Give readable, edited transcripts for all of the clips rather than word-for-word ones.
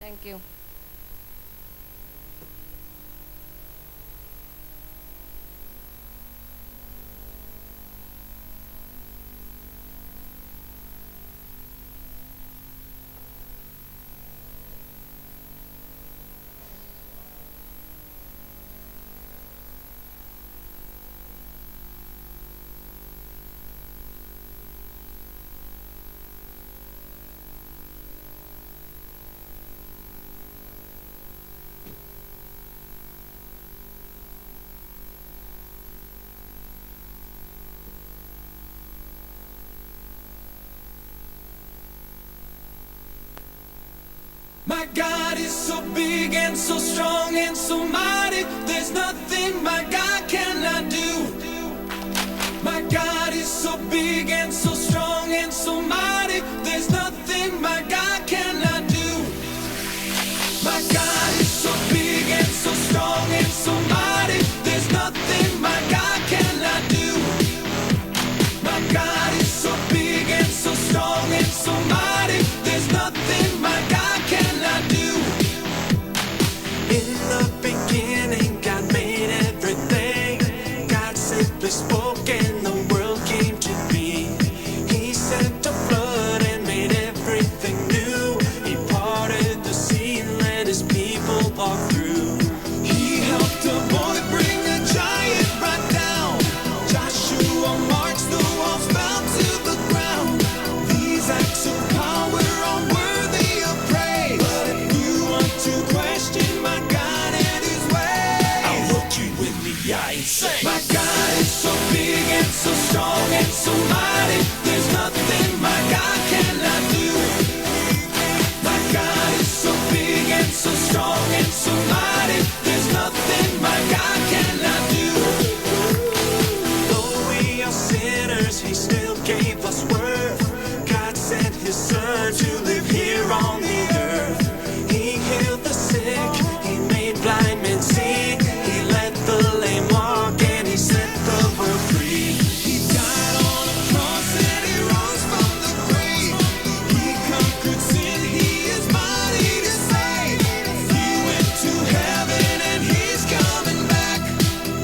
Thank you. My God is so big and so strong and so mighty. There's nothing my God cannot do. My God is so big and so strong and so mighty. There's nothing my God cannot do. My God is so big and so strong and so mighty. There's nothing my God cannot do. My God is so big and so strong and so mighty. There's nothing my God cannot do. In the beginning, God made everything. God simply spoke and the world came to be. He sent a flood and made everything new. He parted the sea and let his people walk through. He helped a boy bring a giant right down. Joshua marched, the walls fell to the ground. These acts of power are worthy of praise. But if you want to question my God and his ways, I'll look you in the eye and say, my God is so big and so strong and so mighty. There's nothing my God cannot do. My God is so big and so strong and so mighty. There's nothing my God cannot do. Though we are sinners, he still gave us worth. God sent his son to live here on the earth. He healed the sick, he made blind men see. He let the lame walk and he set the world free. He died on a cross and he rose from the grave. He conquered sin, he is mighty to save. He went to heaven and he's coming back.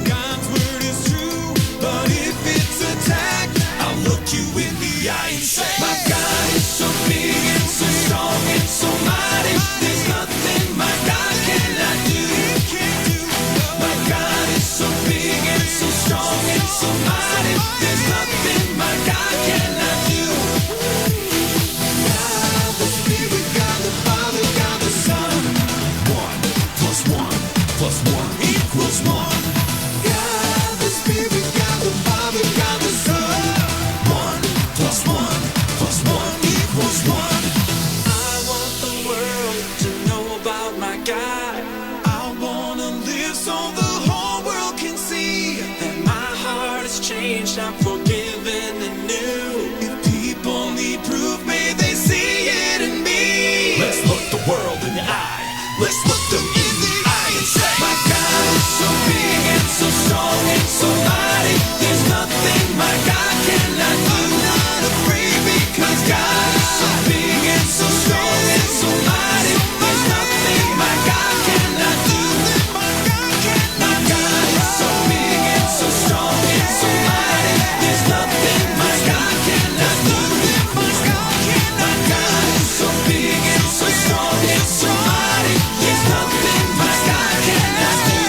God's word is true, but if it's attacked, I'll look you in the eye and say, my God is so big and so strong and so mighty. There's nothing my God cannot do. My God is so big and so strong and so mighty. There's nothing my God cannot do. God the Spirit, God the Father, God the Son. 1 plus 1 plus 1 equals 1. God the Spirit, God the Father, God the Son. 1 plus 1 plus 1 equals 1. I want the world to know about my God. I wanna live so the whole world can see that my heart has changed, I'm forgiven and new. If people need proof, may they see it in me. Let's look the world in the eye. Let's look them in the eye and say, my God is so big and so strong and so mighty. There's nothing my God cannot do. I'm not afraid because God is so big and so strong and so mighty. There's nothing my God cannot do. My God is so big and so strong and so mighty. There's nothing my God cannot do. My God is so big and so strong and so mighty. There's nothing my God cannot do.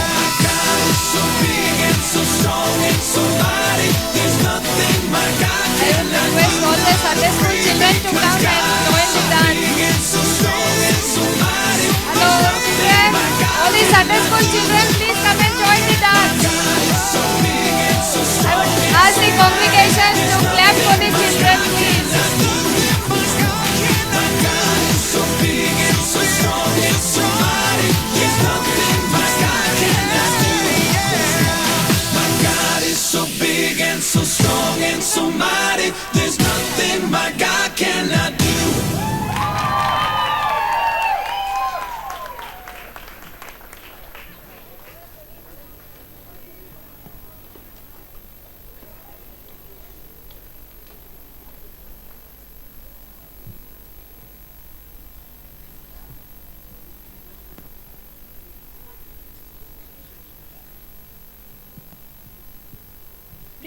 My God is so big and so strong and so mighty. There's nothing my God cannot do. Request all the Sunday school children to come and join the dance. Big and so strong and so mighty. Hello, children. All the Sunday school children, please come and join the dance. So big and so I strong. would ask the congregation to clap for the children, please. My God is so big and so strong and so mighty. There's nothing my God cannot do. My God is so big and so strong and so mighty. There's nothing my God cannot do.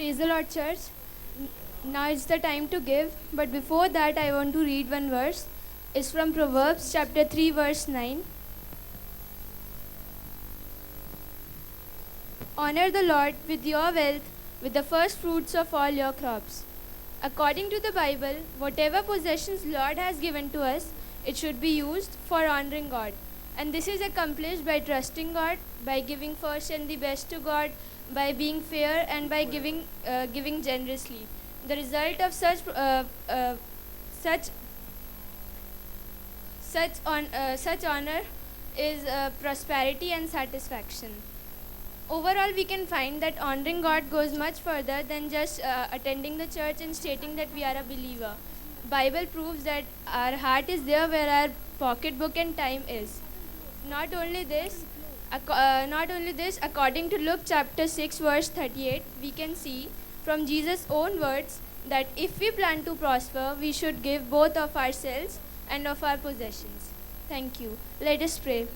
Praise the Lord, church. Now it's the time to give, but before that, I want to read one verse. It's from Proverbs chapter 3, verse 9. Honor the Lord with your wealth, with the first fruits of all your crops. According to the Bible, whatever possessions Lord has given to us, it should be used for honoring God. And this is accomplished by trusting God, by giving first and the best to God, by being fair, and by giving generously. The result of such honor is prosperity and satisfaction. Overall, we can find that honoring God goes much further than just attending the church and stating that we are a believer. Bible proves that our heart is there where our pocketbook and time is. Not only this, according to Luke chapter 6 verse 38, we can see from Jesus' own words that if we plan to prosper, we should give both of ourselves and of our possessions. Thank you. Let us pray.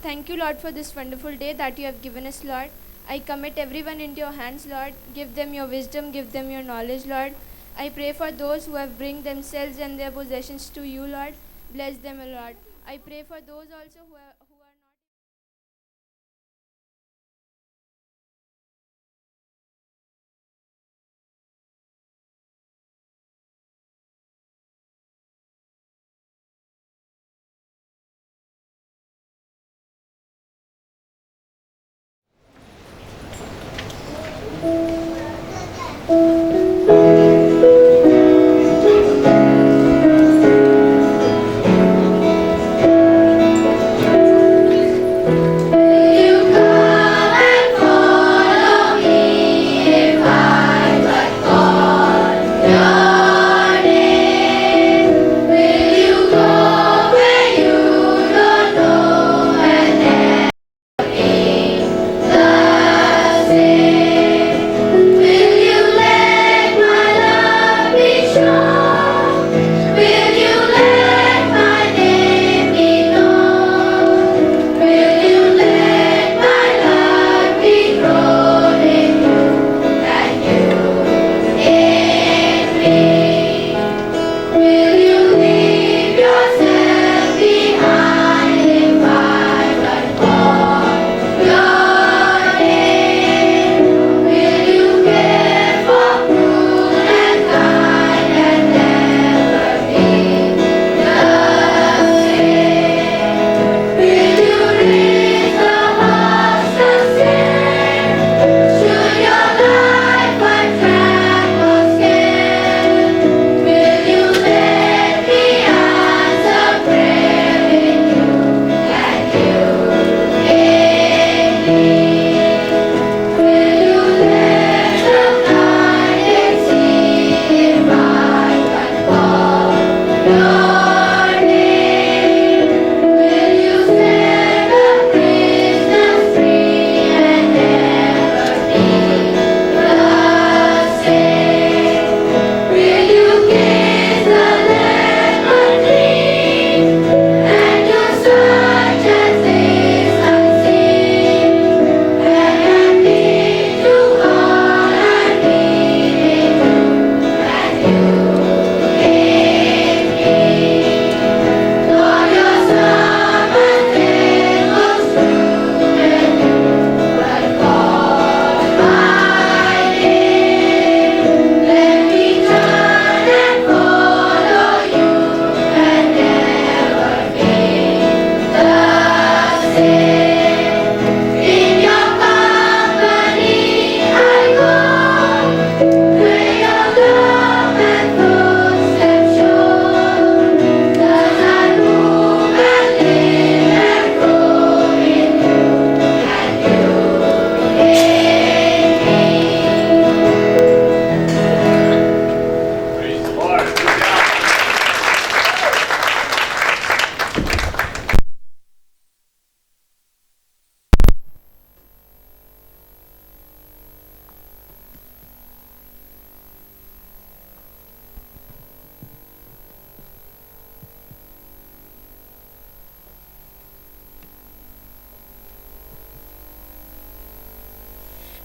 Thank you, Lord, for this wonderful day that you have given us, Lord. I commit everyone into your hands, Lord. Give them your wisdom, give them your knowledge, Lord. I pray for those who have bring themselves and their possessions to you, Lord. Bless them, Lord. I pray for those also who are not.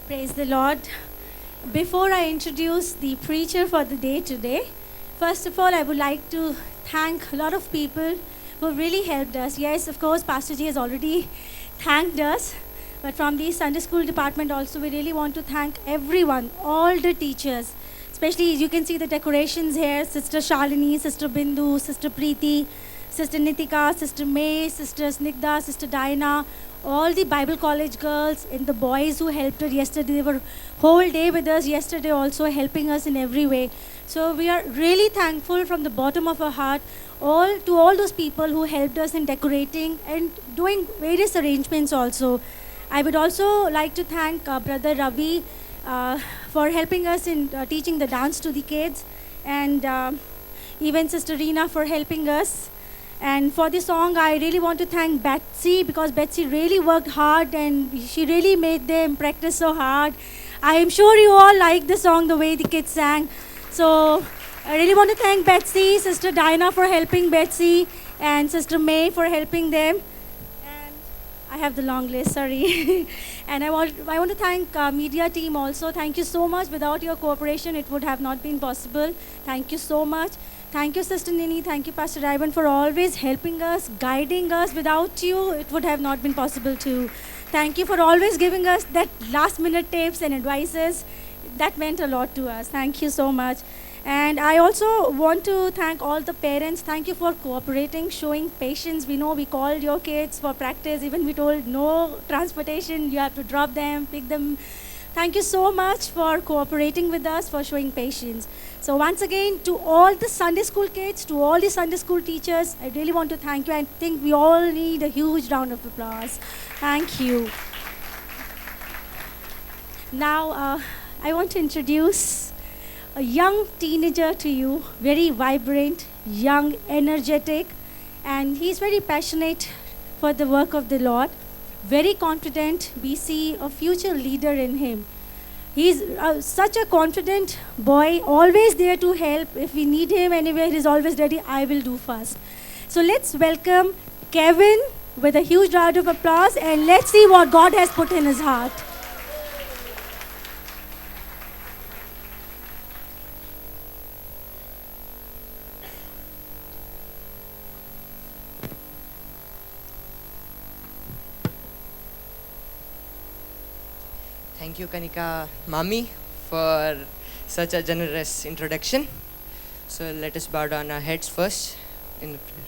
Praise the Lord. Before I introduce the preacher for the day today, first of all, I would like to thank a lot of people who really helped us. Yes, of course, Pastor Ji has already thanked us, but from the Sunday school department also, we really want to thank everyone, all the teachers. Especially, you can see the decorations here, Sister Shalini, Sister Bindu, Sister Preeti, Sister Nitika, Sister May, Sister Snigdha, Sister Diana, all the Bible college girls and the boys who helped us yesterday. They were whole day with us yesterday also, helping us in every way. So we are really thankful from the bottom of our heart to all those people who helped us in decorating and doing various arrangements also. I would also like to thank Brother Ravi for helping us in teaching the dance to the kids, and even Sister Reena for helping us. And for the song, I really want to thank Betsy, because Betsy really worked hard and she really made them practice so hard. I am sure you all like the song, the way the kids sang. So I really want to thank Betsy, Sister Diana for helping Betsy, and Sister May for helping them. And I have the long list, sorry. And I want to thank media team also. Thank you so much. Without your cooperation, it would have not been possible. Thank you so much. Thank you, Sister Nini. Thank you, Pastor Ivan, for always helping us, guiding us. Without you, it would have not been possible too. Thank you for always giving us that last-minute tips and advices. That meant a lot to us. Thank you so much. And I also want to thank all the parents. Thank you for cooperating, showing patience. We know we called your kids for practice. Even we told no transportation. You have to drop them, pick them. Thank you so much for cooperating with us, for showing patience. So once again, to all the Sunday school kids, to all the Sunday school teachers, I really want to thank you. I think we all need a huge round of applause. Thank you. Now, I want to introduce a young teenager to you, very vibrant, young, energetic, and he's very passionate for the work of the Lord. Very confident. We see a future leader in him. He's such a confident boy, always there to help. If we need him anywhere, he's always ready. I will do first. So let's welcome Kevin with a huge round of applause, and let's see what God has put in his heart. Thank you, Kanika Mami, for such a generous introduction. So let us bow down our heads first in the prayer.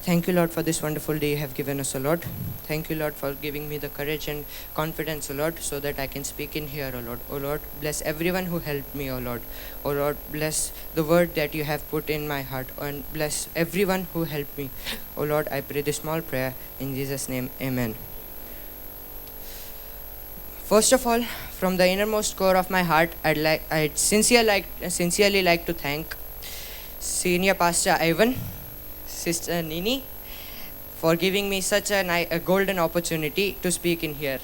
Thank you, Lord, for this wonderful day you have given us, O Lord. Thank you, Lord, for giving me the courage and confidence, O Lord, so that I can speak in here, O Lord. O Lord, bless everyone who helped me, O Lord. O Lord, bless the word that you have put in my heart, and bless everyone who helped me. O Lord, I pray this small prayer in Jesus' name. Amen. First of all, from the innermost core of my heart, I'd sincerely like to thank Senior Pastor Ivan, Sister Nini, for giving me such a golden opportunity to speak in here.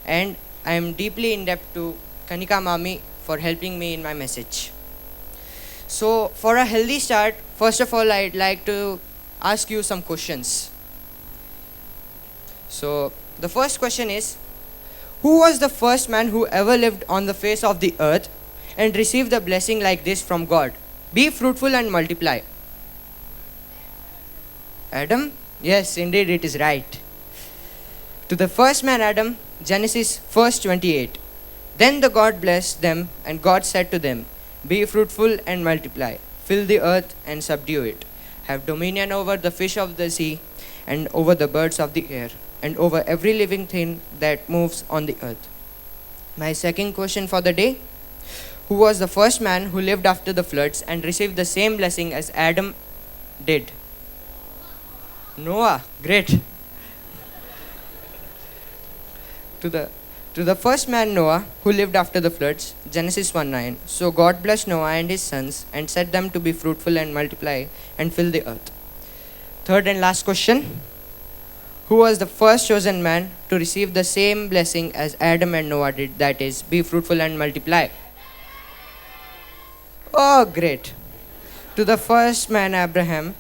And I am deeply indebted to Kanika Mami for helping me in my message. So, for a healthy start, first of all, I'd like to ask you some questions. So, the first question is, who was the first man who ever lived on the face of the earth and received a blessing like this from God? Be fruitful and multiply. Adam? Yes, indeed it is right. To the first man Adam, Genesis 1:28. Then the God blessed them, and God said to them, be fruitful and multiply, fill the earth and subdue it. Have dominion over the fish of the sea and over the birds of the air, and over every living thing that moves on the earth. My second question for the day, who was the first man who lived after the floods and received the same blessing as Adam did? Noah. Great. To the first man Noah, who lived after the floods, Genesis 1:9. So God blessed Noah and his sons and set them to be fruitful and multiply and fill the earth. Third and last question, who was the first chosen man to receive the same blessing as Adam and Noah did, that is, be fruitful and multiply? Oh, great. To the first man Abraham,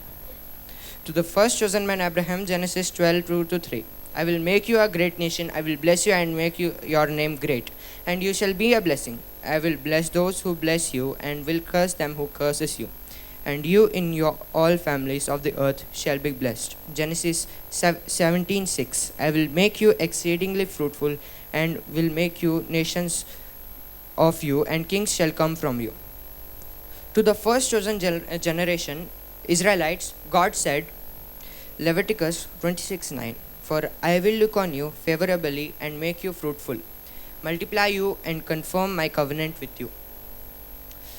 to the first chosen man Abraham, Genesis 12:2-3. I will make you a great nation, I will bless you and make your name great, and you shall be a blessing. I will bless those who bless you, and will curse them who curses you. And you in your all families of the earth shall be blessed. Genesis 17:6. I will make you exceedingly fruitful, and will make you nations of you, and kings shall come from you. To the first chosen generation, Israelites, God said, Leviticus 26:9, For I will look on you favorably and make you fruitful, multiply you and confirm my covenant with you.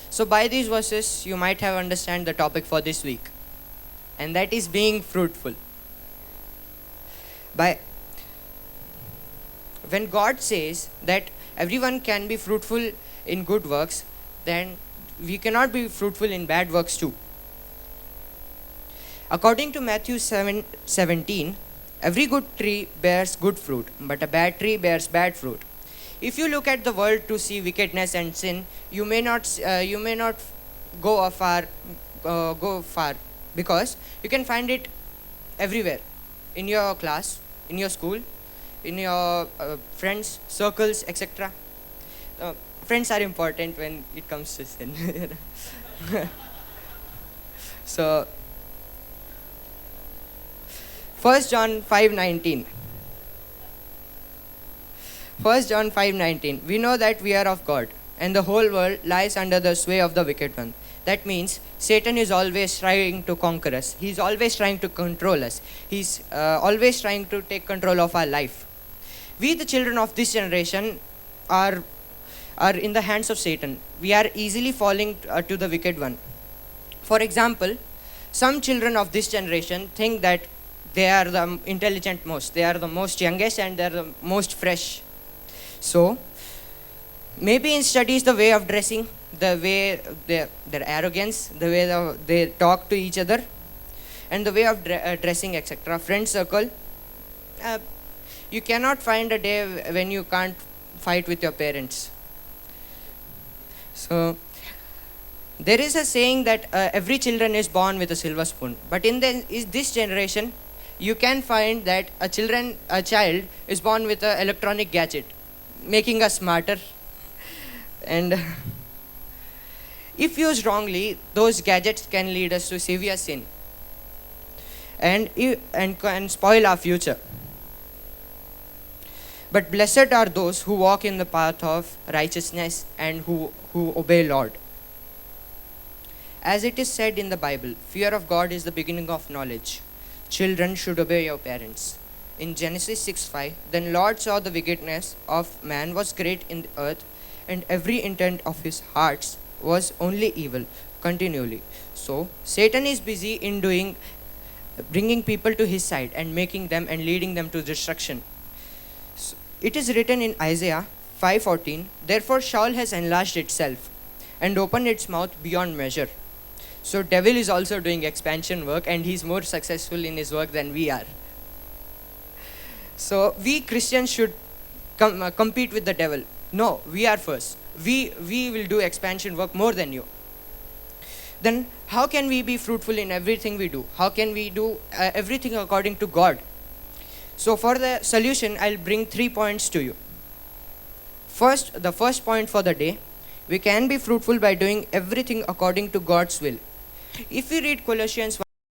So by these verses, you might have understand the topic for this week, and that is being fruitful. When God says that everyone can be fruitful in good works, then we cannot be fruitful in bad works too. According to Matthew 7:17, every good tree bears good fruit, but a bad tree bears bad fruit. If you look at the world to see wickedness and sin, you may not go far, because you can find it everywhere, in your class, in your school, in your friends, circles, etc. Friends are important when it comes to sin. So, 1 John 5:19. 1 John 5:19. We know that we are of God, and the whole world lies under the sway of the wicked one. That means Satan is always trying to conquer us. He's always trying to control us. He's always trying to take control of our life. We, the children of this generation, are in the hands of Satan. We are easily falling to the wicked one. For example, some children of this generation think that they are the intelligent most, they are the most youngest, and they are the most fresh. So, maybe in studies, the way of dressing, the way their arrogance, the way they talk to each other, and the way of dressing, etc. Friend circle, you cannot find a day when you can't fight with your parents. So, there is a saying that every children is born with a silver spoon. But in this generation, you can find that a child is born with an electronic gadget, making us smarter. And if used wrongly, those gadgets can lead us to severe sin and can spoil our future. But blessed are those who walk in the path of righteousness and who obey Lord. As it is said in the Bible, fear of God is the beginning of knowledge. Children should obey your parents. In Genesis 6:5, then Lord saw the wickedness of man was great in the earth, and every intent of his hearts was only evil continually. So Satan is busy in bringing people to his side and making them and leading them to destruction. So, it is written in Isaiah 5:14, therefore Sheol has enlarged itself and opened its mouth beyond measure. So devil is also doing expansion work, and he's more successful in his work than we are. So we Christians should compete with the devil. No, we are first. We will do expansion work more than you. Then how can we be fruitful in everything we do? How can we do everything according to God? So for the solution, I'll bring 3 points to you. First, the first point for the day, we can be fruitful by doing everything according to God's will. If we read Colossians